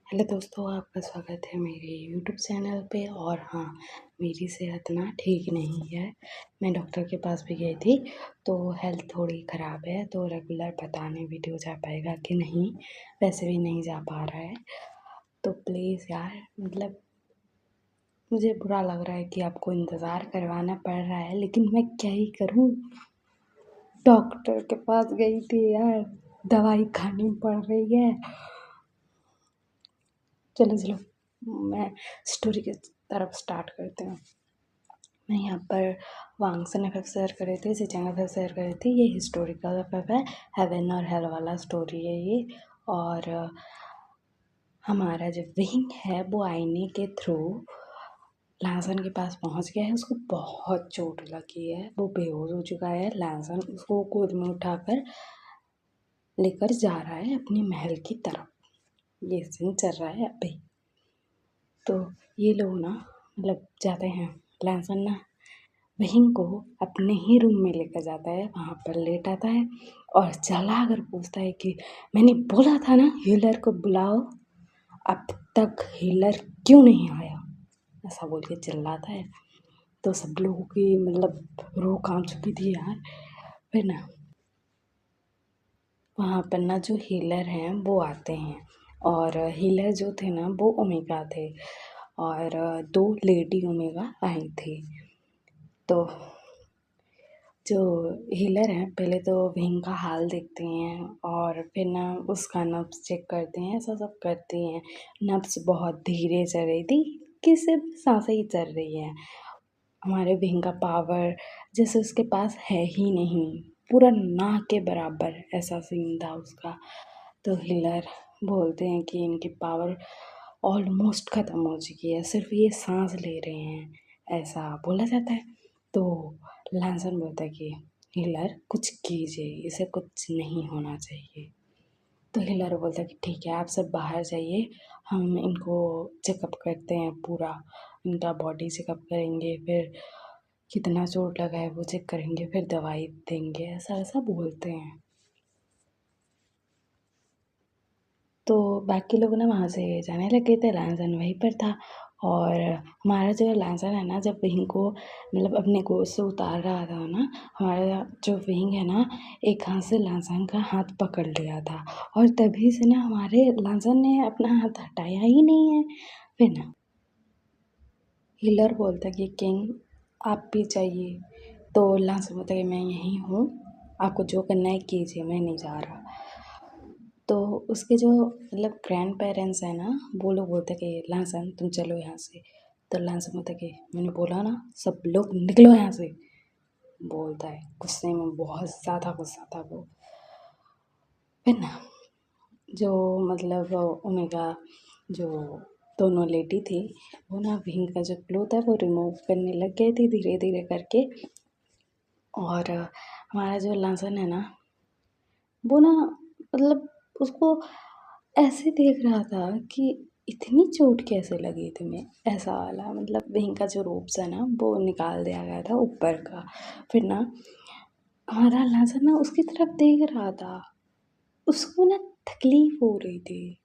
Hello दोस्तों, आपका स्वागत है मेरे यूट्यूब चैनल पे। और हाँ, मेरी सेहत ना ठीक नहीं है। मैं डॉक्टर के पास भी गई थी, तो हेल्थ थोड़ी ख़राब है। तो रेगुलर पता नहीं वीडियो जा पाएगा कि नहीं, वैसे भी नहीं जा पा रहा है। तो प्लीज़ यार, मतलब मुझे बुरा लग रहा है कि आपको इंतज़ार करवाना पड़ रहा है, लेकिन मैं क्या ही करूँ। डॉक्टर के पास गई थी यार, दवाई खानी पड़ रही है। चलो मैं स्टोरी की तरफ स्टार्ट करते हैं। मैं यहाँ पर वांगसन एफ शेयर कर रही थी, सिचेंग एफ शेयर कर रही थी। ये हिस्टोरिकल एफ है, हेवन और हेल वाला स्टोरी है ये। और हमारा जो विंग है वो आईने के थ्रू लहसन के पास पहुँच गया है। उसको बहुत चोट लगी है, वो बेहोश हो चुका है। लहसन उसको गोद में उठाकर लेकर जा रहा है अपने महल की तरफ। ये सीन चल रहा है अभी। तो ये लोग ना मतलब जाते हैं, लहसन ना वहीं को अपने ही रूम में लेकर जाता है, वहाँ पर लेट आता है और चला कर पूछता है कि मैंने बोला था ना हीलर को बुलाओ, अब तक हीलर क्यों नहीं आया, ऐसा बोल के चिल्लाता है। तो सब लोगों की मतलब रूह कांप चुकी थी यार। फिर ना वहाँ पर ना जो हीलर हैं वो आते हैं, और हीलर जो थे ना वो ओमेगा थे, और दो लेडी ओमेगा आई थी। तो जो हीलर हैं पहले तो विंग का हाल देखते हैं, और फिर ना उसका नब्ज़ चेक करते हैं, ऐसा सब करते हैं। नब्ज़ बहुत धीरे चल रही थी, कि सिर्फ सांसें ही चल रही हैं। हमारे विंग का पावर जैसे उसके पास है ही नहीं, पूरा ना के बराबर ऐसा सीन था उसका। तो हीलर बोलते हैं कि इनकी पावर ऑलमोस्ट ख़त्म हो चुकी है, सिर्फ ये सांस ले रहे हैं, ऐसा बोला जाता है। तो लैंसन बोलता है कि हीलर कुछ कीजिए, इसे कुछ नहीं होना चाहिए। तो हीलर बोलता है कि ठीक है, आप सब बाहर जाइए, हम इनको चेकअप करते हैं, पूरा इनका बॉडी चेकअप करेंगे, फिर कितना चोट लगा है वो चेक करेंगे, फिर दवाई देंगे, ऐसा ऐसा बोलते हैं। तो बाकी लोग ना वहाँ से जाने लगे थे, लैंसन वहीं पर था। और हमारा जो लैंसन है ना, जब विंग को मतलब अपने गोद से उतार रहा था ना, हमारा जो विंग है ना एक हाथ से लैंसन का हाथ पकड़ लिया था, और तभी से ना हमारे लैंसन ने अपना हाथ हटाया ही नहीं है। फिर ना हीलर बोलता कि किंग आप भी जाइए। तो लैंसन बोलता कि मैं यहीं हूँ, आपको जो करना है कीजिए, मैं नहीं जा रहा। तो उसके जो मतलब ग्रैंड पेरेंट्स हैं ना, वो लोग बोलते कि लहसन तुम चलो यहाँ से। तो लहसन बोलता कि मैंने बोला ना सब लोग निकलो यहाँ से, बोलता है गुस्से में, बहुत ज़्यादा गुस्सा था वो। फिर ना जो मतलब ओमेगा जो दोनों लेडी थी, वो ना विंग का जो क्लोथ है वो रिमूव करने लग गए थे धीरे धीरे करके। और हमारा जो लहसन है ना वो ना मतलब उसको ऐसे देख रहा था कि इतनी चोट कैसे लगी तुम्हें, ऐसा वाला मतलब विंग का जो रोप्स है ना वो निकाल दिया गया था ऊपर का। फिर ना हमारा लहसन ना उसकी तरफ देख रहा था, उसको ना तकलीफ हो रही थी।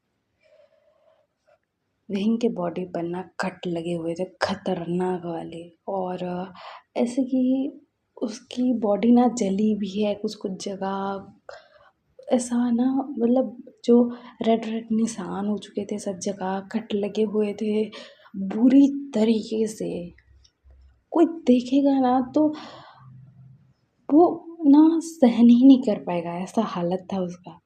विंग के बॉडी पर ना कट लगे हुए थे खतरनाक वाले, और ऐसे कि उसकी बॉडी ना जली भी है कुछ कुछ जगह, ऐसा ना मतलब जो रेड रेड निशान हो चुके थे, सब जगह कट लगे हुए थे बुरी तरीके से। कोई देखेगा ना तो वो ना सहन ही नहीं कर पाएगा, ऐसा हालत था उसका।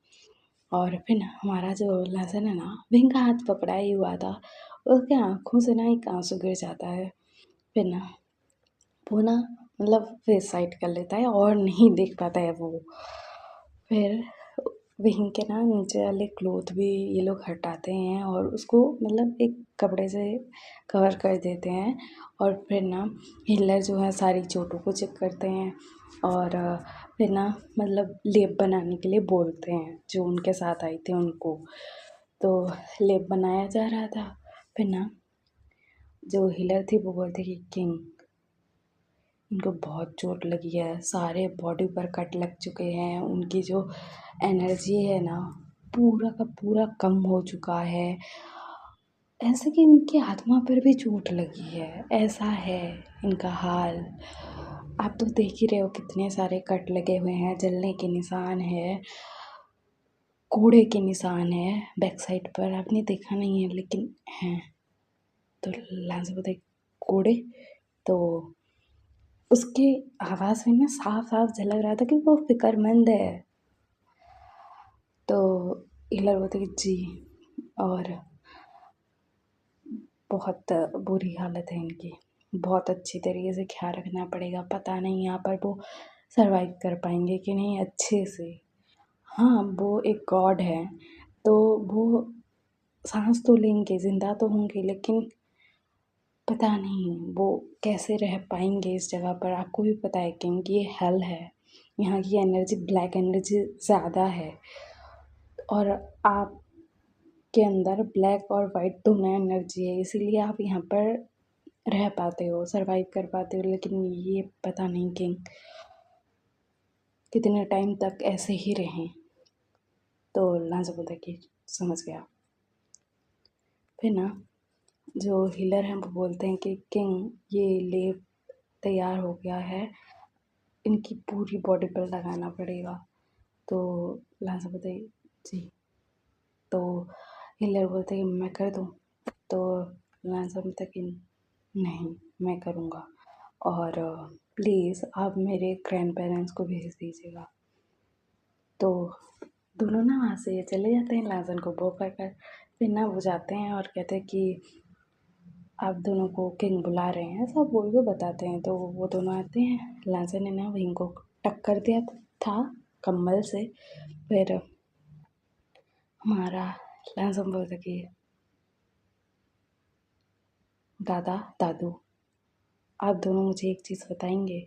और फिर ना हमारा जो लहसन है ना विंग का हाथ पकड़ा ही हुआ था, उसके आँखों से ना एक आंसू गिर जाता है। फिर ना वो ना मतलब फेस साइड कर लेता है और नहीं देख पाता है वो। फिर विंग के ना नीचे वाले क्लॉथ भी ये लोग हटाते हैं, और उसको मतलब एक कपड़े से कवर कर देते हैं। और फिर ना हीलर जो है सारी चोटों को चेक करते हैं, और फिर ना मतलब लेप बनाने के लिए बोलते हैं जो उनके साथ आई थी उनको। तो लेप बनाया जा रहा था। फिर ना जो हीलर थी वो बोलती कि किंग इनको बहुत चोट लगी है, सारे बॉडी पर कट लग चुके हैं, उनकी जो एनर्जी है ना पूरा का पूरा कम हो चुका है, ऐसे कि इनकी आत्मा पर भी चोट लगी है, ऐसा है इनका हाल। आप तो देख ही रहे हो कितने सारे कट लगे हुए हैं, जलने के निशान है, कोड़े के निशान है बैक साइड पर। आपने देखा नहीं है लेकिन हैं। तो लांस बताए कोड़े। तो उसके आवाज़ में ना साफ साफ झलक रहा था कि वो फिक्रमंद है। तो हीलर बोलते कि जी, और बहुत बुरी हालत है इनकी, बहुत अच्छी तरीके से ख्याल रखना पड़ेगा। पता नहीं यहाँ पर वो सर्वाइव कर पाएंगे कि नहीं अच्छे से। हाँ, वो एक गॉड है, तो वो सांस तो लेंगे, जिंदा तो होंगे, लेकिन पता नहीं वो कैसे रह पाएंगे इस जगह पर। आपको भी पता है क्योंकि ये हेल है, यहाँ की एनर्जी ब्लैक एनर्जी ज़्यादा है, और आपके अंदर ब्लैक और वाइट दोनों एनर्जी है, इसीलिए आप यहाँ पर रह पाते हो, सरवाइव कर पाते हो। लेकिन ये पता नहीं कि कितने टाइम तक ऐसे ही रहें। तो लांजा बोलता कि समझ गया। फिर ना जो हीलर हैं वो बोलते हैं कि किंग, ये लेप तैयार हो गया है, इनकी पूरी बॉडी पर लगाना पड़ेगा। तो लांजा बोलते हैं जी। तो हीलर बोलते हैं मैं कर दूँ। तो लांजा बोलता है कि नहीं, मैं करूँगा, और प्लीज़ आप मेरे ग्रैंड पेरेंट्स को भेज दीजिएगा। तो दोनों ना वहाँ से चले जाते हैं लाजन को बो कर। फिर ना वो जाते हैं और कहते हैं कि आप दोनों को किंग बुला रहे हैं, सब बोल के बताते हैं। तो वो दोनों आते हैं, लाजन ने ना विंग को टक्कर दिया था कम्बल से। फिर हमारा लाजन बोलता कि दादा दादू, आप दोनों मुझे एक चीज़ बताएंगे,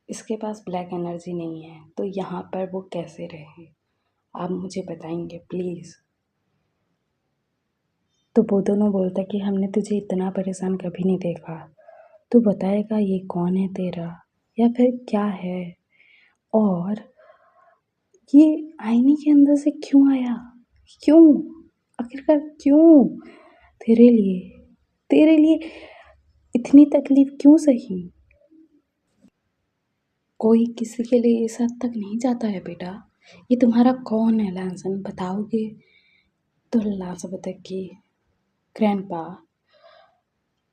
इसके पास ब्लैक एनर्जी नहीं है तो यहाँ पर वो कैसे रहे, आप मुझे बताएंगे प्लीज़। तो वो दोनों बोलता कि हमने तुझे इतना परेशान कभी नहीं देखा, तू बताएगा ये कौन है तेरा या फिर क्या है, और ये आईने के अंदर से क्यों आया, क्यों, आखिरकार क्यों, तेरे लिए इतनी तकलीफ क्यों सही। कोई किसी के लिए इस हद तक नहीं जाता है बेटा। ये तुम्हारा कौन है लैंसन, बताओगे। तो लांसन बता कि ग्रैंडपा,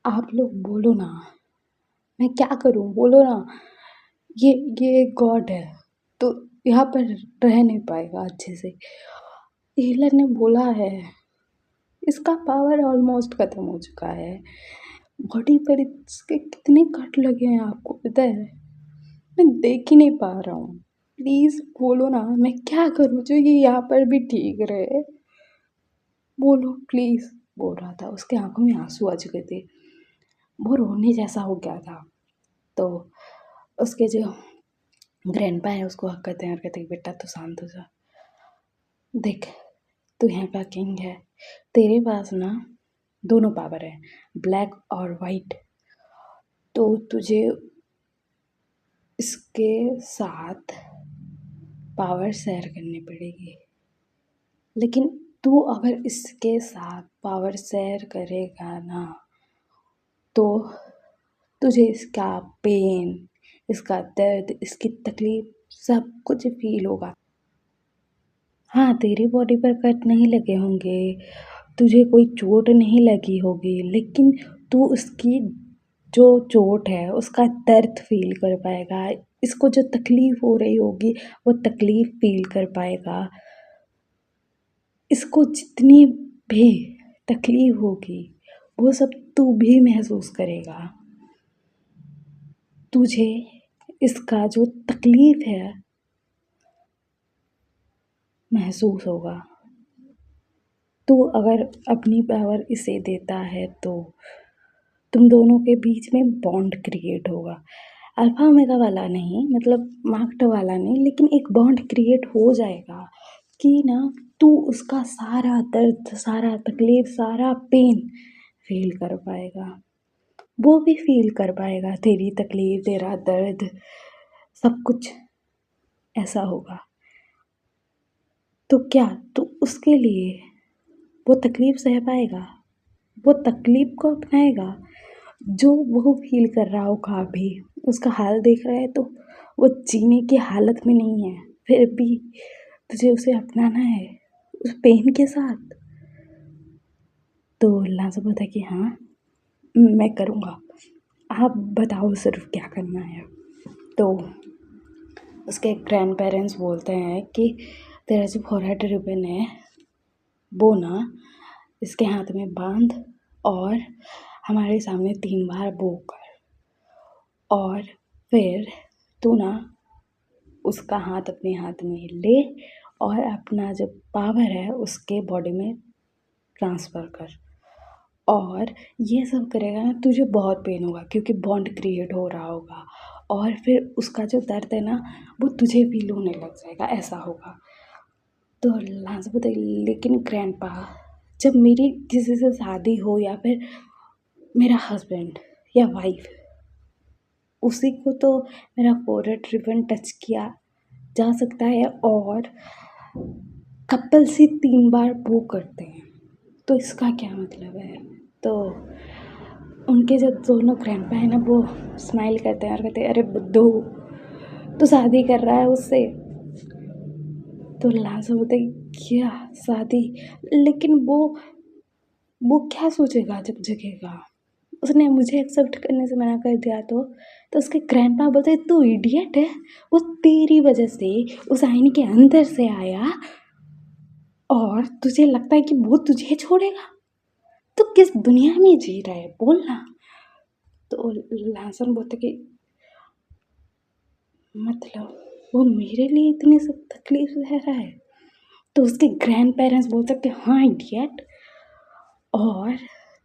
आप लोग बोलो ना, मैं क्या करूं, बोलो ना। ये ये एक गॉड है, तो यहाँ पर रह नहीं पाएगा अच्छे से। हीलर ने बोला है इसका पावर ऑलमोस्ट खत्म हो चुका है, बॉडी पर इसके कितने कट लगे हैं आपको पता है, मैं देख ही नहीं पा रहा हूँ। प्लीज़ बोलो ना, मैं क्या करूँ जो ये यहाँ पर भी ठीक रहे, बोलो प्लीज़। बोल रहा था, उसके आंखों में आंसू आ चुके थे, वो रोने जैसा हो गया था। तो उसके जो ग्रैंडपा है उसको हक करते हैं और कहते हैं बेटा तू शांत हो जा, देख तू यहाँ का किंग है, तेरे पास ना दोनों पावर है, ब्लैक और वाइट, तो तुझे इसके साथ पावर शेयर करनी पड़ेगी। लेकिन तू अगर इसके साथ पावर शेयर करेगा ना, तो तुझे इसका पेन, इसका दर्द, इसकी तकलीफ सब कुछ फील होगा। हाँ, तेरी बॉडी पर कट नहीं लगे होंगे, तुझे कोई चोट नहीं लगी होगी, लेकिन तू उसकी जो चोट है उसका दर्द फील कर पाएगा, इसको जो तकलीफ हो रही होगी वो तकलीफ फील कर पाएगा, इसको जितनी भी तकलीफ होगी वो सब तू भी महसूस करेगा। तुझे इसका जो तकलीफ है महसूस होगा। तू अगर अपनी पावर इसे देता है तो तुम दोनों के बीच में बॉन्ड क्रिएट होगा। अल्फा ओमेगा वाला नहीं, मतलब मार्क्ड वाला नहीं, लेकिन एक बॉन्ड क्रिएट हो जाएगा कि ना तू उसका सारा दर्द, सारा तकलीफ, सारा पेन फील कर पाएगा, वो भी फील कर पाएगा तेरी तकलीफ, तेरा दर्द, सब कुछ ऐसा होगा। तो क्या तू उसके लिए वो तकलीफ़ सह पाएगा, वो तकलीफ़ को अपनाएगा। जो वो फ़ील कर रहा होगा अभी, उसका हाल देख रहा है तो वो जीने की हालत में नहीं है, फिर भी तुझे उसे अपनाना है, उस पेन के साथ। तो लाज़िम होता है कि हाँ, मैं करूँगा, आप बताओ सिर्फ़ क्या करना है। तो उसके ग्रैंड पेरेंट्स बोलते हैं कि तेरा जो फोरहेड रिबन है वो ना इसके हाथ में बांध और हमारे सामने 3 बार बो कर, और फिर तू ना उसका हाथ अपने हाथ में ले और अपना जो पावर है उसके बॉडी में ट्रांसफ़र कर। और ये सब करेगा ना, तुझे बहुत पेन होगा क्योंकि बॉन्ड क्रिएट हो रहा होगा, और फिर उसका जो दर्द है ना वो तुझे फ़ील होने लग जाएगा, ऐसा होगा। तो लास्ट बताइए, लेकिन ग्रैंडपा, जब मेरी किसी से शादी हो या फिर मेरा हस्बैंड या वाइफ, उसी को तो मेरा फोरहेड रिबन टच किया जा सकता है, और कपल्स ही 3 बार वो करते हैं, तो इसका क्या मतलब है। तो उनके जो दोनों ग्रैंडपा है ना वो स्माइल करते हैं और कहते हैं, अरे बुद्धू, तू शादी कर रहा है उससे। तो लास्ट में बोलते हैं, क्या शादी, लेकिन वो क्या सोचेगा जब जगेगा, उसने मुझे एक्सेप्ट करने से मना कर दिया तो उसके ग्रैंडपा बोलते तू इडियट है, वो तेरी वजह से उस आईने के अंदर से आया और तुझे लगता है कि वो तुझे छोड़ेगा, तो किस दुनिया में जी रहा है बोलना। तो लासन बोलते कि मतलब वो मेरे लिए इतनी सब तकलीफ रह रहा है। तो उसके ग्रैंड पेरेंट्स बोलते कि हाँ इडियट, और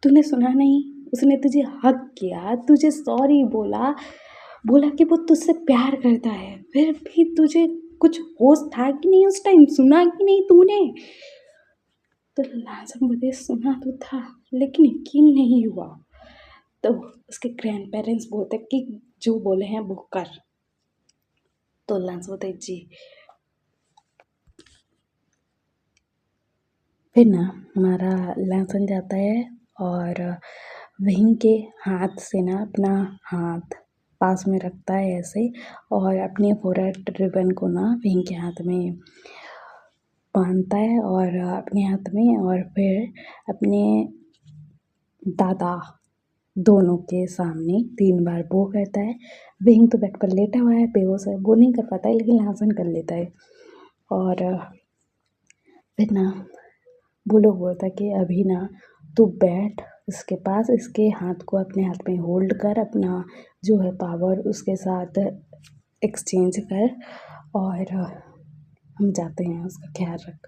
तूने सुना नहीं, उसने तुझे हग किया, तुझे सॉरी बोला, बोला कि वो तुझसे प्यार करता है, फिर भी तुझे कुछ होश था कि नहीं उस टाइम, सुना कि नहीं तूने। तो लाजम मुझे सुना तो था लेकिन यकीन नहीं हुआ। तो उसके ग्रैंड पेरेंट्स बोलते कि जो बोले हैं वो कर। तो लाजम बोलते जी। फिर ना हमारा लहसुन जाता है और वहीं के हाथ से ना अपना हाथ पास में रखता है ऐसे, और अपने फोरहेड रिबन को ना वहीं के हाथ में बांधता है और अपने हाथ में, और फिर अपने दादा दोनों के सामने 3 बार वो करता है। विंग तो बेड पर लेटा हुआ है, बेहोश है, वो नहीं कर पाता है लेकिन लहसुन कर लेता है। और फिर ना वो लोग बोलता है कि अभी ना तू बैठ इसके पास, इसके हाथ को अपने हाथ में होल्ड कर, अपना जो है पावर उसके साथ एक्सचेंज कर, और हम जाते हैं, उसका ख्याल रख।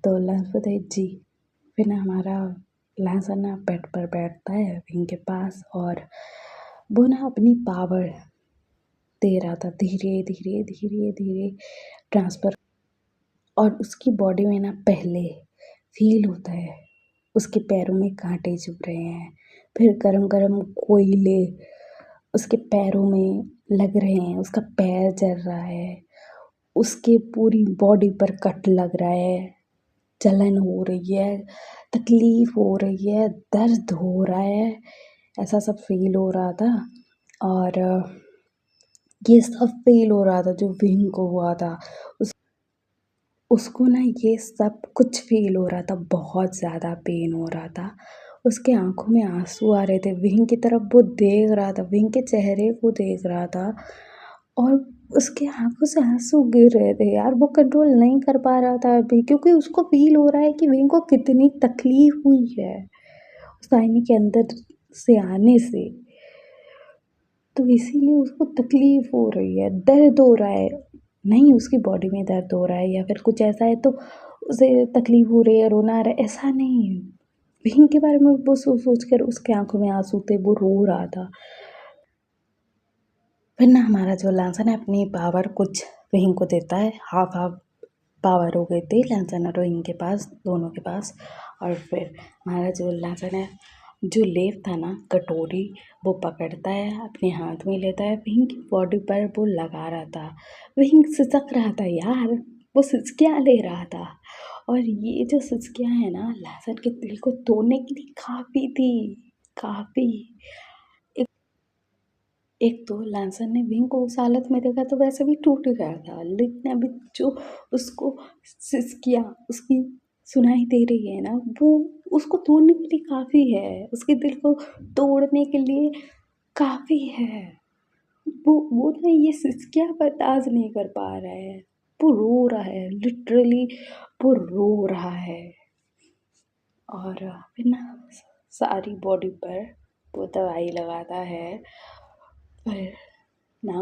तो लहसुन बोलता है जी। फिर ना हमारा लहसुन ना बेड पर बैठता है विंग के पास, और वो ना अपनी पावर दे रहा था, धीरे धीरे धीरे धीरे ट्रांसफ़र। और उसकी बॉडी में ना पहले फील होता है उसके पैरों में कांटे चुभ रहे हैं, फिर गरम गरम कोयले उसके पैरों में लग रहे हैं, उसका पैर जल रहा है, उसके पूरी बॉडी पर कट लग रहा है, जलन हो रही है, तकलीफ हो रही है, दर्द हो रहा है, ऐसा सब फील हो रहा था। और ये सब फील हो रहा था जो विंग को हुआ था, उसको ना ये सब कुछ फ़ील हो रहा था, बहुत ज़्यादा पेन हो रहा था, उसके आँखों में आँसू आ रहे थे, विंग की तरफ वो देख रहा था, विंग के चेहरे को देख रहा था, और उसके आँखों से आँसू गिर रहे थे यार, वो कंट्रोल नहीं कर पा रहा था अभी, क्योंकि उसको फ़ील हो रहा है कि विंग को कितनी तकलीफ़ हुई है उस आईने के अंदर से आने से। तो इसीलिए उसको तकलीफ़ हो रही है, दर्द हो रहा है, नहीं उसकी बॉडी में दर्द हो रहा है या फिर कुछ ऐसा है तो उसे तकलीफ़ हो रही है, रोना आ रहा है, ऐसा नहीं है। विंग के बारे में वो सोच कर उसकी आँखों में आँसू थे, वो रो रहा था। फिर ना हमारा जो लांसन है अपनी पावर कुछ विंग को देता है, हाफ हाफ पावर हो गई थी लांसन और विंग के पास, दोनों के पास। और फिर हमारा जो लांसन है, जो लेव था ना कटोरी, वो पकड़ता है अपने हाथ में लेता है, विंग की बॉडी पर वो लगा रहा था, विंग सिसक रहा था यार, वो सिसकियाँ ले रहा था, और ये जो सिसकियाँ हैं ना, लहसुन के दिल को तोड़ने के लिए काफ़ी थी, काफ़ी। एक तो लहसुन ने विंग को उस हालत में देखा तो वैसे भी टूट गया था, लेकिन अभी जो उसको सिसकियाँ उसकी सुनाई दे रही है ना, वो उसको तोड़ने के लिए काफ़ी है, उसके दिल को तोड़ने के लिए काफ़ी है। वो ना ये सिसकियाँ बर्दाश्त नहीं कर पा रहा है, वो रो रहा है, लिटरली वो रो रहा है। और फिर ना सारी बॉडी पर वो दवाई लगाता है। फिर ना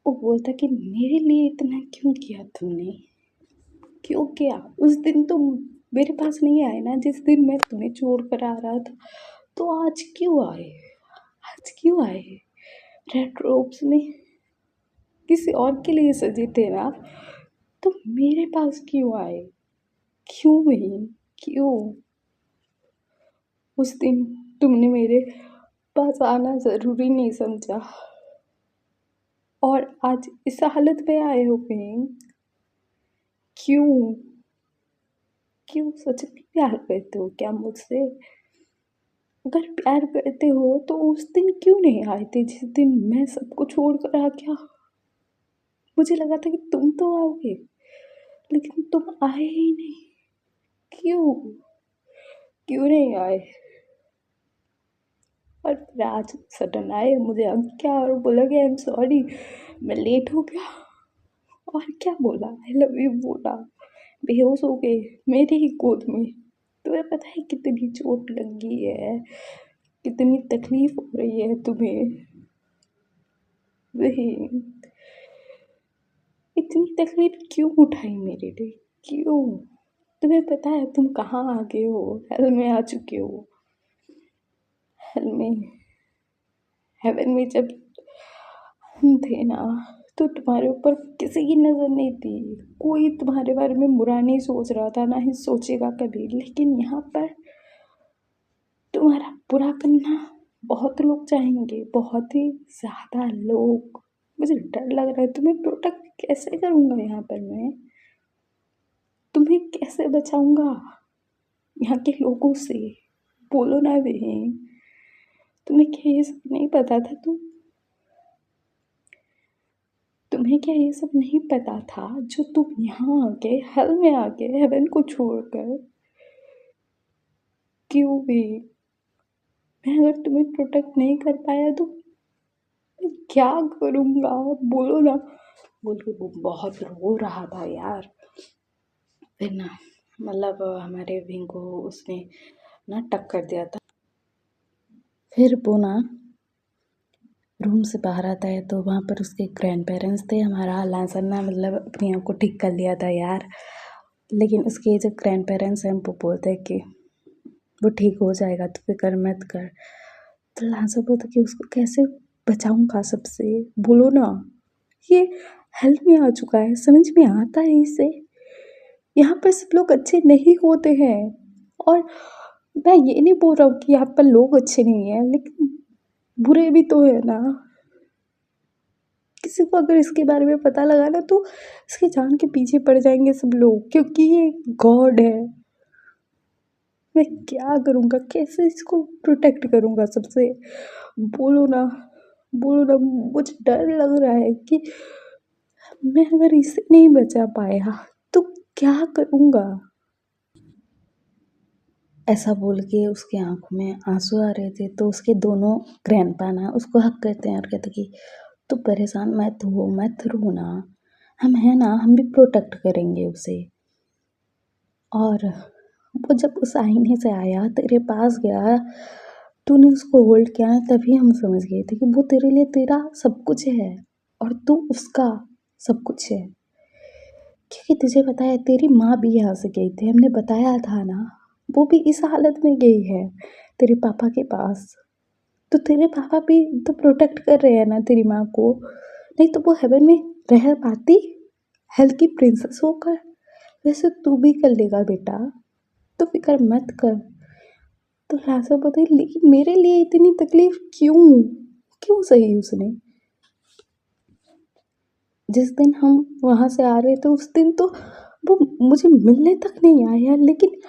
वो बोलता कि मेरे लिए इतना क्यों किया तुमने, क्यों किया? उस दिन तुम मेरे पास नहीं आए ना, जिस दिन मैं तुम्हें छोड़ कर आ रहा था, तो आज क्यों आए? आज क्यों आए? रेड रोब्स में किसी और के लिए सजे थे ना, तो मेरे पास क्यों आए? क्यों नहीं? क्यों? उस दिन तुमने मेरे पास आना ज़रूरी नहीं समझा, और आज इस हालत में आए हो कहीं? क्यों? क्यों? सच में प्यार करते हो क्या मुझसे? अगर प्यार करते हो तो उस दिन क्यों नहीं आए थे जिस दिन मैं सबको छोड़ कर आ गया? मुझे लगा था कि तुम तो आओगे, लेकिन तुम आए ही नहीं। क्यों? क्यों नहीं आए? और फिर आज सडन आए, मुझे अब क्या और बोला कि आई एम सॉरी, मैं लेट हो गया। और क्या बोला? आई लव यू बोला। बेहोश हो गए मेरी ही गोद में। तुम्हें पता है कितनी चोट लगी है, कितनी तकलीफ हो रही है तुम्हें? वही, इतनी तकलीफ क्यों उठाई मेरे लिए? क्यों? तुम्हें पता है तुम कहाँ आ गए हो? हेल में आ चुके हो। हेल में, हेवन में जब हम थे ना, तो तुम्हारे ऊपर किसी की नज़र नहीं थी, कोई तुम्हारे बारे में बुरा नहीं सोच रहा था, ना ही सोचेगा कभी। लेकिन यहाँ पर तुम्हारा बुरा करना बहुत लोग चाहेंगे, बहुत ही ज़्यादा लोग। मुझे डर लग रहा है, तुम्हें प्रोटेक्ट कैसे करूँगा यहाँ पर मैं? तुम्हें कैसे बचाऊँगा यहाँ के लोगों से? बोलो ना बहन, तुम्हें क्या ये सब नहीं पता था? तुम्हें क्या ये सब नहीं पता था जो तुम यहाँ आके, हेल में आके, हेवन को छोड़कर क्यों भी? मैं अगर तुम्हें प्रोटेक्ट नहीं कर पाया तो मैं क्या करूँगा? बोलो ना। बोल के वो बहुत रो रहा था यार। फिर ना मतलब हमारे विंग को उसने ना टक्कर दिया था। फिर वो ना रूम से बाहर आता है तो वहाँ पर उसके ग्रैंड पेरेंट्स थे। हमारा लासन ना मतलब अपने आप को ठीक कर लिया था यार, लेकिन उसके जो ग्रैंड पेरेंट्स हैं वो बोलते हैं कि वो ठीक हो जाएगा, तो फिक्र मत कर। तो लांसा बोलता कि उसको कैसे बचाऊंगा सबसे? बोलो ना। ये हेल्प में आ चुका है, समझ में आता है इसे। यहाँ पर सब लोग अच्छे नहीं होते हैं, और मैं ये नहीं बोल रहा हूँ कि यहाँ पर लोग अच्छे नहीं हैं, लेकिन बुरे भी तो है ना। किसी को अगर इसके बारे में पता लगा ना तो इसके जान के पीछे पड़ जाएंगे सब लोग, क्योंकि ये गॉड है। मैं क्या करूँगा? कैसे इसको प्रोटेक्ट करूँगा सबसे? बोलो ना, बोलो ना। मुझे डर लग रहा है कि मैं अगर इसे नहीं बचा पाया तो क्या करूँगा? ऐसा बोल के उसकी आंखों में आंसू आ रहे थे, तो उसके दोनों ग्रैंडपा ना उसको हक करते हैं और कहते कि तू परेशान मत हो, मत रो ना, हम हैं ना, हम भी प्रोटेक्ट करेंगे उसे। और वो जब उस आईने से आया, तेरे पास गया, तूने उसको होल्ड किया ना, तभी हम समझ गए थे कि वो तेरे लिए तेरा सब कुछ है और तू उसका सब कुछ है। क्योंकि तुझे पता है तेरी माँ भी यहाँ से गई थी, हमने बताया था ना, वो भी इस हालत में गई है तेरे पापा के पास। तो तेरे पापा भी तो प्रोटेक्ट कर रहे हैं ना तेरी माँ को, नहीं तो वो हेवन में रह पाती हेल की प्रिंसेस होकर? वैसे तू भी कर लेगा बेटा, तो फिक्र मत कर। तो लासा बताई, लेकिन मेरे लिए इतनी तकलीफ क्यों? क्यों सही उसने? जिस दिन हम वहाँ से आ रहे थे उस दिन तो वो मुझे मिलने तक नहीं आया, लेकिन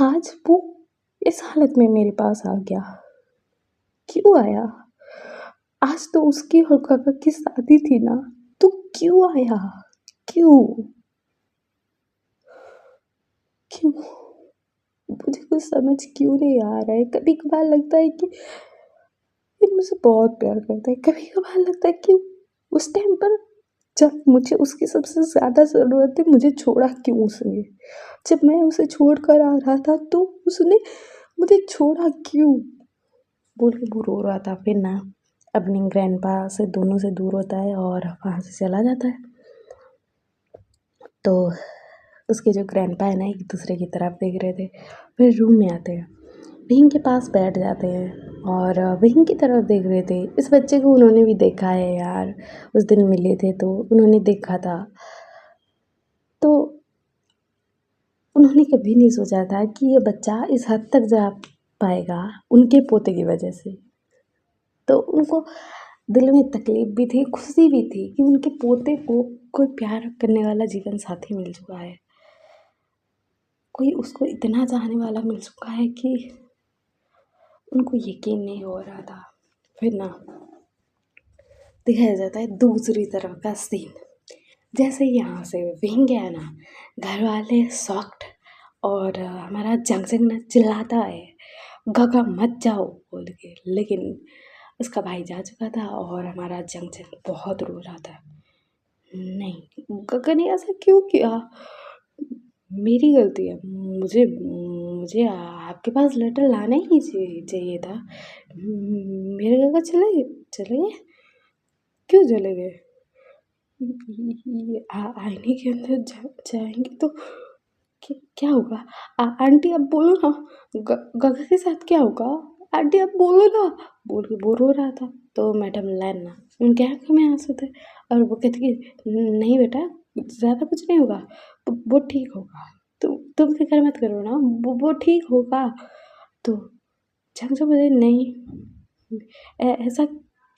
आज वो इस हालत में मेरे पास आ गया। क्यों आया? आज तो उसकी और काका की शादी थी ना, तो क्यों आया? क्यों? क्यों? मुझे कुछ समझ क्यों नहीं आ रहा है। कभी कभार लगता है कि ये मुझसे बहुत प्यार करता है, कभी कभार लगता है कि उस टाइम पर जब मुझे उसकी सबसे ज़्यादा ज़रूरत थी, मुझे छोड़ा क्यों उसने? जब मैं उसे छोड़ कर आ रहा था तो उसने मुझे छोड़ा क्यों? बोल के वो रो रहा था। फिर ना अपने ग्रैंडपा से दोनों से दूर होता है और वहाँ से चला जाता है। तो उसके जो ग्रैंडपा है ना, एक दूसरे की तरफ देख रहे थे। फिर रूम में आते हैं, विहिंग के पास बैठ जाते हैं और विहिंग की तरफ देख रहे थे। इस बच्चे को उन्होंने भी देखा है यार, उस दिन मिले थे तो उन्होंने देखा था। तो उन्होंने कभी नहीं सोचा था कि ये बच्चा इस हद तक जा पाएगा उनके पोते की वजह से। तो उनको दिल में तकलीफ भी थी, खुशी भी थी कि उनके पोते को कोई प्यार करने वाला जीवन साथी मिल चुका है, कोई उसको इतना चाहने वाला मिल चुका है कि उनको यकीन नहीं हो रहा था। फिर ना दिखाया जाता है दूसरी तरफ का सीन। जैसे यहाँ से विंग गया ना, घर वाले शॉक्ड और हमारा जंगजंग ना चिल्लाता है गगा मत जाओ बोल के, लेकिन उसका भाई जा चुका था और हमारा जंगजंग बहुत रो रहा था। नहीं, गगा ने ऐसा क्यों किया? मेरी गलती है, मुझे मुझे आपके पास लेटर लाना ही नहीं चाहिए था। मेरे गगा चले चले गए। क्यों चले गए? ये आईने के अंदर जाएंगे तो क्या होगा? आंटी अब बोलो ना, गगा के साथ क्या होगा? आंटी अब बोलो ना बोल के वो रो रहा था। तो मैडम लाइन ना उनके आंखों में आंसू थे और वो कहती कि नहीं बेटा, ज़्यादा कुछ नहीं होगा, वो ठीक होगा, तुम फिक्र मत करो ना, वो ठीक होगा। तो झंझू बोले नहीं, ऐसा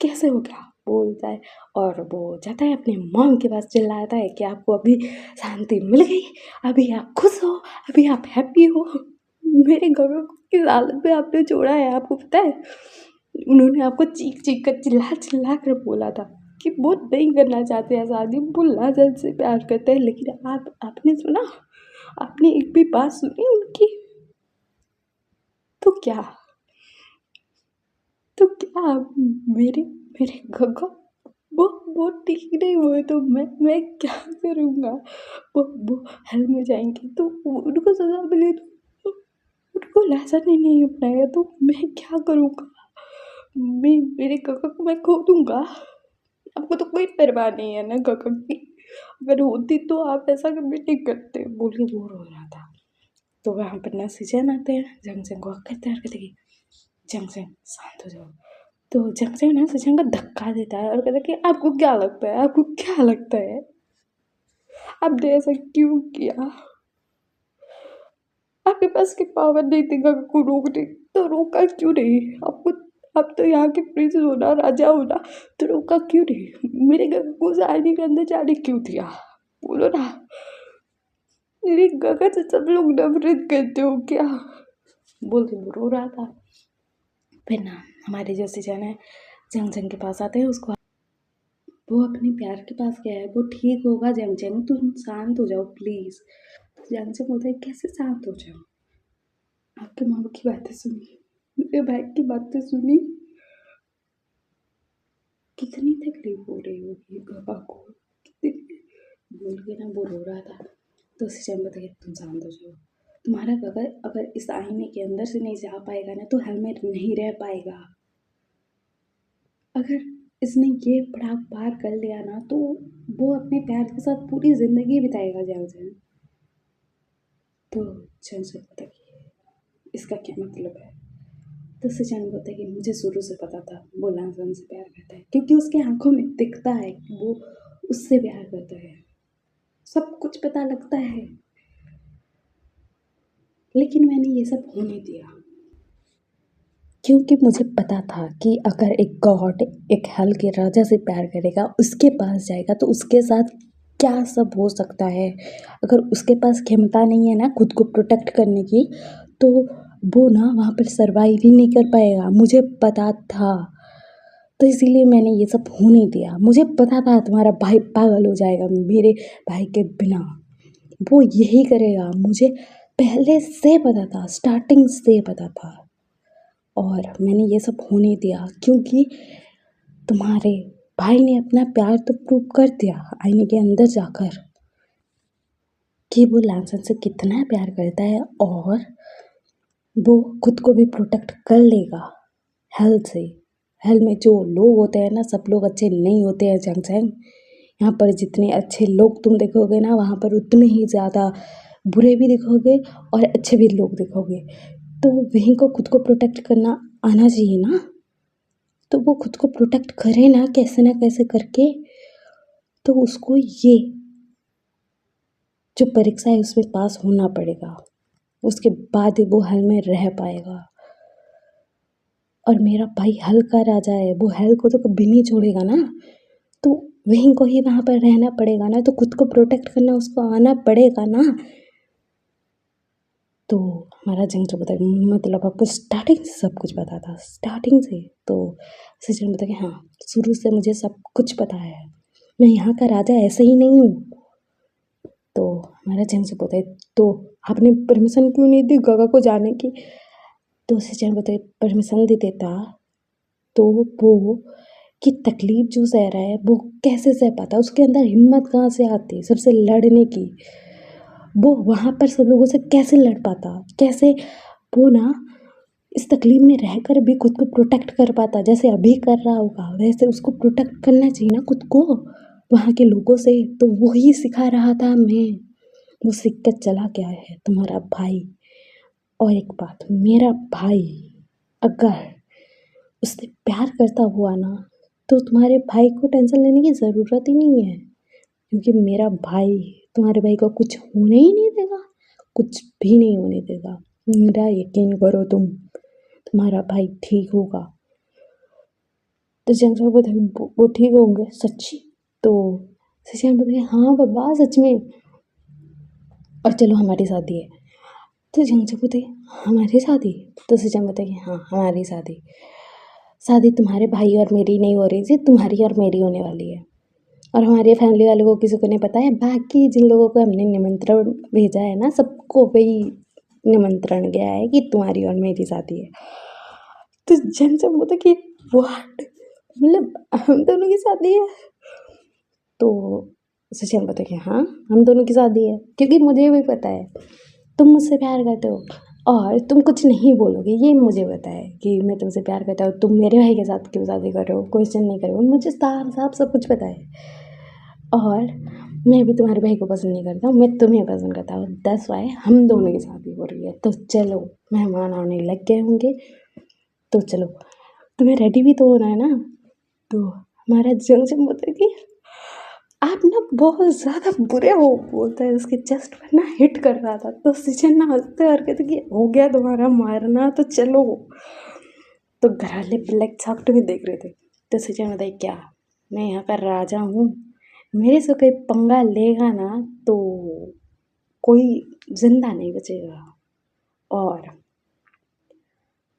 कैसे हो गया बोलता है। और वो जाता है अपने मॉम के पास, चिल्लाता है कि आपको अभी शांति मिल गई, अभी आप खुश हो, अभी आप हैप्पी हो। मेरे गगा को किस हालत में आपने छोड़ा है आपको पता है? उन्होंने आपको चीख चीख कर चिल्ला चिल्ला कर बोला था कि वो नहीं करना चाहते हैं शादी, वो लाजल से प्यार करते हैं, लेकिन आपने सुना? आपने एक भी बात सुनी उनकी? तो क्या तो क्या मेरे मेरे गगा वो ठीक नहीं हुए तो मैं क्या करूँगा? वो हल में जाएंगे तो उनको सजा मिले तो उनको लाशा नहीं अपनाएगा तो मैं क्या करूँगा? मेरे गगा को मैं खो दूँगा? आपको तो कोई परवाह नहीं है ना गगा की, अगर होती तो आप ऐसा कभी नहीं करते बोल के वो रो रहा था। तो वहाँ पर ना सीजन आते हैं, जंगजंग को कहते हैं कि जंगजंग शांत हो जाओ। तो जंगजंग ना सीजन को धक्का देता है और कहता है कि आपको क्या लगता है, आपको क्या लगता है आपने ऐसा क्यों किया? आपके पास की पावर नहीं थी गगा को रोकने, तो रोका क्यों नहीं? आपको आप तो यहाँ के प्रिंस हो ना, राजा हो ना, तो रोका क्यों नहीं? मेरे गगा को उस आईने के अंदर जाने क्यों दिया? बोलो ना। मेरे गगा से सब लोग नफरत करते हो क्या? बोल के वो रो रहा था। फिर ना हमारे जो सीजन है जंगजंग के पास आते हैं, उसको वो अपने प्यार के पास गया है, वो ठीक होगा जंगजंग, तुम शांत हो जाओ प्लीज़। तो जंगजंग बोलता है कैसे शांत हो जाओ? आपके माँ की बातें सुनी, मेरे भाई की बातें सुनी, कितनी तकलीफ हो रही होगी गगा को, कितनी बोल के ना वो रो रहा था। तो सीजन बताइए तुम शांत हो जाओ, तुम्हारा गगा अगर इस आईने के अंदर से नहीं जा पाएगा ना तो हेलमेट नहीं रह पाएगा। अगर इसने ये पड़ाव पार कर लिया ना तो वो अपने प्यार के साथ पूरी ज़िंदगी बिताएगा जंगजंग। तो जंगजंग बोलता कि इसका क्या मतलब है? तो सचिन बोलता है कि मुझे शुरू से पता था वो लांसन से प्यार करता है, क्योंकि उसके आंखों में दिखता है कि वो उससे प्यार करता है, सब कुछ पता लगता है। लेकिन मैंने ये सब होने दिया क्योंकि मुझे पता था कि अगर एक गॉड एक हल के राजा से प्यार करेगा, उसके पास जाएगा तो उसके साथ क्या सब हो सकता है। अगर उसके पास क्षमता नहीं है ना खुद को प्रोटेक्ट करने की, तो वो ना वहाँ पर सर्वाइव ही नहीं कर पाएगा, मुझे पता था। तो इसीलिए मैंने ये सब होने दिया। मुझे पता था तुम्हारा भाई पागल हो जाएगा मेरे भाई के बिना, वो यही करेगा, मुझे पहले से पता था, स्टार्टिंग से पता था। और मैंने ये सब होने दिया क्योंकि तुम्हारे भाई ने अपना प्यार तो प्रूव कर दिया आईने के अंदर जाकर कि वो लैंसन से कितना प्यार करता है, और वो खुद को भी प्रोटेक्ट कर लेगा हेल से। हेल में जो लोग होते हैं ना, सब लोग अच्छे नहीं होते हैं जंगसैंग। यहाँ पर जितने अच्छे लोग तुम देखोगे ना, वहाँ पर उतने ही ज़्यादा बुरे भी दिखोगे और अच्छे भी लोग दिखोगे। तो वहीं को खुद को प्रोटेक्ट करना आना चाहिए ना, तो वो खुद को प्रोटेक्ट करे ना कैसे करके। तो उसको ये जो परीक्षा है उसमें पास होना पड़ेगा, उसके बाद ही वो हल में रह पाएगा। और मेरा भाई हल का राजा है, वो हल को तो कभी नहीं छोड़ेगा ना, तो वहीं को ही वहाँ पर रहना पड़ेगा ना, तो खुद को प्रोटेक्ट करना उसको आना पड़ेगा ना। तो हमारा जंग जो बताया, मतलब आपको स्टार्टिंग से सब कुछ पता था, स्टार्टिंग से। तो सचिन बता कि हाँ, शुरू से मुझे सब कुछ पता है, मैं यहाँ का राजा ऐसे ही नहीं हूँ। तो हमारा जंग से बताए, तो आपने परमिशन क्यों नहीं दी गगा को जाने की। तो सचिन बताए परमिशन दे देता तो वो की तकलीफ जो सह रहा है वो कैसे सह पाता, उसके अंदर हिम्मत कहाँ से आती सबसे लड़ने की। वो वहाँ पर सब लोगों से कैसे लड़ पाता, कैसे वो ना इस तकलीफ में रहकर भी खुद को प्रोटेक्ट कर पाता, जैसे अभी कर रहा होगा वैसे उसको प्रोटेक्ट करना चाहिए ना खुद को वहाँ के लोगों से। तो वही सिखा रहा था मैं, वो सीख कर चला गया है तुम्हारा भाई। और एक बात, मेरा भाई अगर उससे प्यार करता हुआ ना, तो तुम्हारे भाई को टेंशन लेने की ज़रूरत ही नहीं है, क्योंकि मेरा भाई तुम्हारे भाई को कुछ होने ही नहीं देगा, कुछ भी नहीं होने देगा। मेरा यकीन करो तुम, तुम्हारा भाई ठीक होगा। तो जंग बोलते वो ठीक होंगे सच्ची। तो सचिन बोलते हाँ बाबा सच में, और चलो हमारी शादी है। तो जंग बोलते हमारी शादी। तो सचिन बोलते कि हाँ हमारी शादी, शादी तुम्हारे भाई और मेरी नहीं हो रही थी, तुम्हारी और मेरी होने वाली है। और हमारे फैमिली वालों को किसी को नहीं पता है, बाकी जिन लोगों को हमने निमंत्रण भेजा है ना, सबको वही निमंत्रण गया है कि तुम्हारी और मेरी शादी है। तो जन सब बोलते कि व्हाट, मतलब हम दोनों की शादी है। तो सचिन बोलते कि हाँ हम दोनों की शादी है, क्योंकि मुझे भी पता है तुम मुझसे प्यार करते हो और तुम कुछ नहीं बोलोगे, ये मुझे पता है कि मैं तुमसे प्यार करता हूँ। तुम मेरे भाई के साथ क्यों शादी कर रहे हो, क्वेश्चन नहीं कर रहे हो, मुझे साफ साफ सब कुछ पता है। और मैं भी तुम्हारे भाई को पसंद नहीं करता हूँ, मैं तुम्हें पसंद करता हूँ, दैट्स व्हाई हम दोनों की शादी हो रही है। तो चलो मेहमान आने लग गए होंगे, तो चलो तुम्हें रेडी भी तो होना है ना। तो हमारा जंक्शन बोलता है कि आप ना बहुत ज़्यादा बुरे हो, बोलता है उसके चेस्ट पर ना हिट कर रहा था। तो सचिन ना हंसते और कहते कि हो गया तुम्हारा मारना, तो चलो। तो घर वाले ब्लैक शॉक्ड में देख रहे थे। तो सचिन बताइए क्या, मैं यहाँ का राजा हूँ, मेरे से कोई पंगा लेगा ना तो कोई जिंदा नहीं बचेगा। और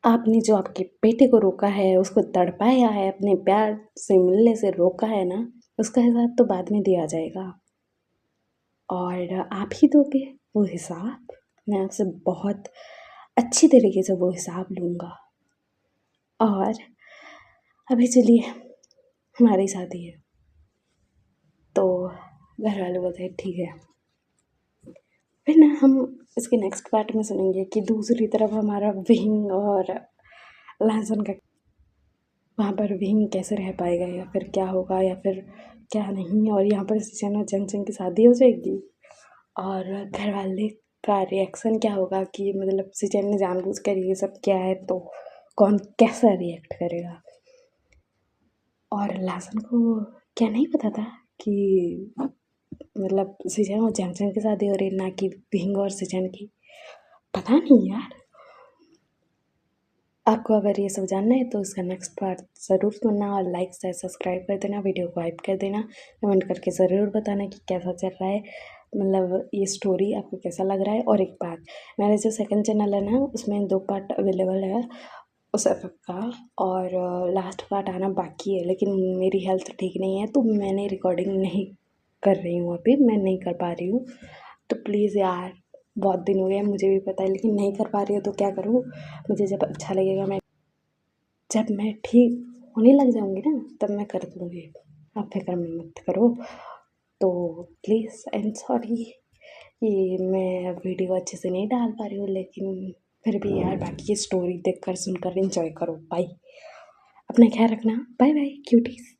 आपने जो आपके बेटे को रोका है, उसको तड़पाया है, अपने प्यार से मिलने से रोका है ना, उसका हिसाब तो बाद में दिया जाएगा। और आप ही दोगे वो हिसाब, मैं आपसे बहुत अच्छी तरीके से वो हिसाब लूँगा। और अभी चलिए हमारी शादी है। तो घर वाले बोलते हैं ठीक है। फिर ना हम इसके नेक्स्ट पार्ट में सुनेंगे कि दूसरी तरफ हमारा विंग और लहसुन का, वहाँ पर विंग कैसे रह पाएगा, या फिर क्या होगा, या फिर क्या नहीं। और यहाँ पर सिचन और जंगचंग की शादी हो जाएगी, और घर वाले का रिएक्शन क्या होगा कि मतलब सिचन ने जानबूझकर ये सब किया है, तो कौन कैसा रिएक्ट करेगा। और लहसुन को क्या नहीं पता था कि मतलब सिचन और जंगचंग की शादी हो रही है, ना कि विंग और सिचन की। पता नहीं यार। आपको अगर ये सब जानना है तो इसका नेक्स्ट पार्ट ज़रूर सुनना और लाइक शेयर सब्सक्राइब कर देना, वीडियो को हाइप कर देना, कमेंट करके ज़रूर बताना कि कैसा चल रहा है, मतलब ये स्टोरी आपको कैसा लग रहा है। और एक बात, मेरा जो सेकंड चैनल है ना उसमें 2 पार्ट अवेलेबल है उस एफ़एफ का, और लास्ट पार्ट आना बाकी है, लेकिन मेरी हेल्थ ठीक नहीं है तो मैंने रिकॉर्डिंग नहीं कर रही हूँ अभी, मैं नहीं कर पा रही हूँ। तो प्लीज़ यार, बहुत दिन हो गए हैं मुझे भी पता है, लेकिन नहीं कर पा रही हूँ तो क्या करूँ। मुझे जब अच्छा लगेगा, जब मैं ठीक होने लग जाऊँगी ना तब मैं कर दूँगी, आप फ़िक्र मत करो। तो प्लीज़ आई एम सॉरी कि मैं वीडियो अच्छे से नहीं डाल पा रही हूँ, लेकिन फिर भी यार बाकी की स्टोरी देखकर सुनकर एंजॉय करो। बाय, अपना ख्याल रखना, बाय बाय क्यूटीज़।